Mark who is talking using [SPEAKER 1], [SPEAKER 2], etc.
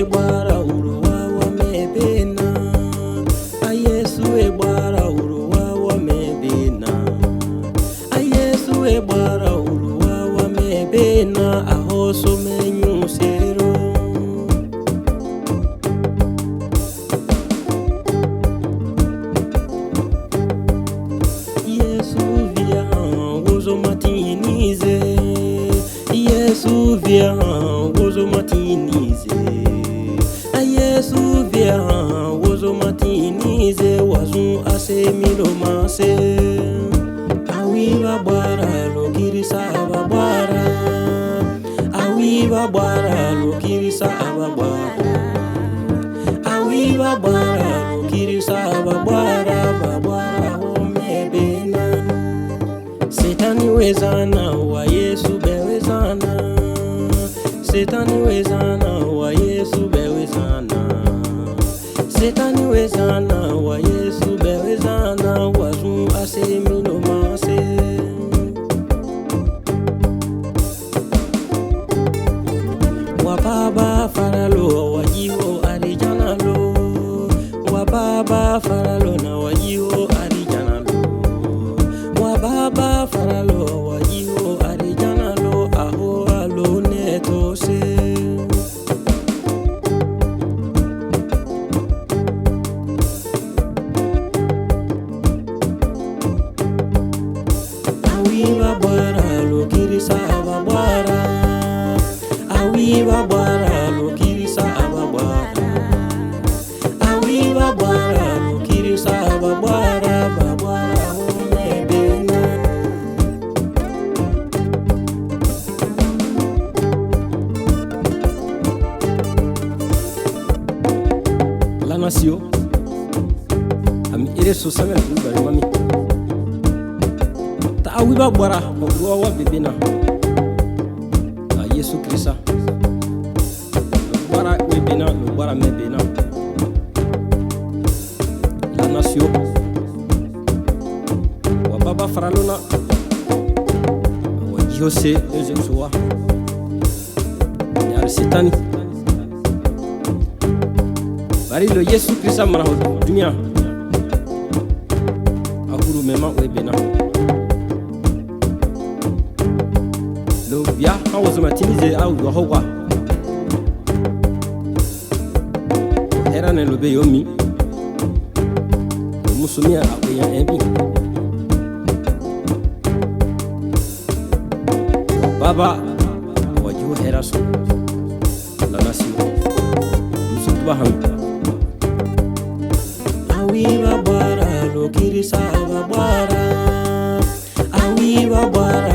[SPEAKER 1] ebara uruwa wa mebena. A Yesu ebara uruwa wa mebena. A Yesu ebara uruwa wa mebena. Ahoso menyu sero. Yesu via wozo matinize. Yesu via wozo matinize. Yesu via wozo matinize. Wazu ase milo mase. Awiba bara lokiri sababara. Awiba bara lokiri sababara. Awiba bara lokiri sababara. Babara omebena. Setani wezana wa Yesu bewezana. Setani wezana wa Yesu bewezana. Setani wezana wa Yesu bewezana. Wazu ase milo mase. Wa baba faralo wajiho arijana lo. Wa baba faralo na wajiho arijana lo. Wa baba faralo wajiho arijana lo. Aho alo netose. Awiba bara lokiri sababara. Awiba bara lokiri sababara. Awiba bara lokiri sababara. Babara omebena. La nation ami ireso samel kubari mami. Ta awiba bara oruwa wa bebena. A Yesu Krista. Bara webena lo bara mebena. La nation wa baba faralona wa jose ezesuwa ya setani. Bari lo Yesu Krista mara dunia akuru mema webena. Lo bia hawo matinize au do hawa. Era ne lo be yomi. Musumia akoya ebi. Baba wajiho heraso. La nation musuba ham. Awiba bara lokiri sababara. Awiba bara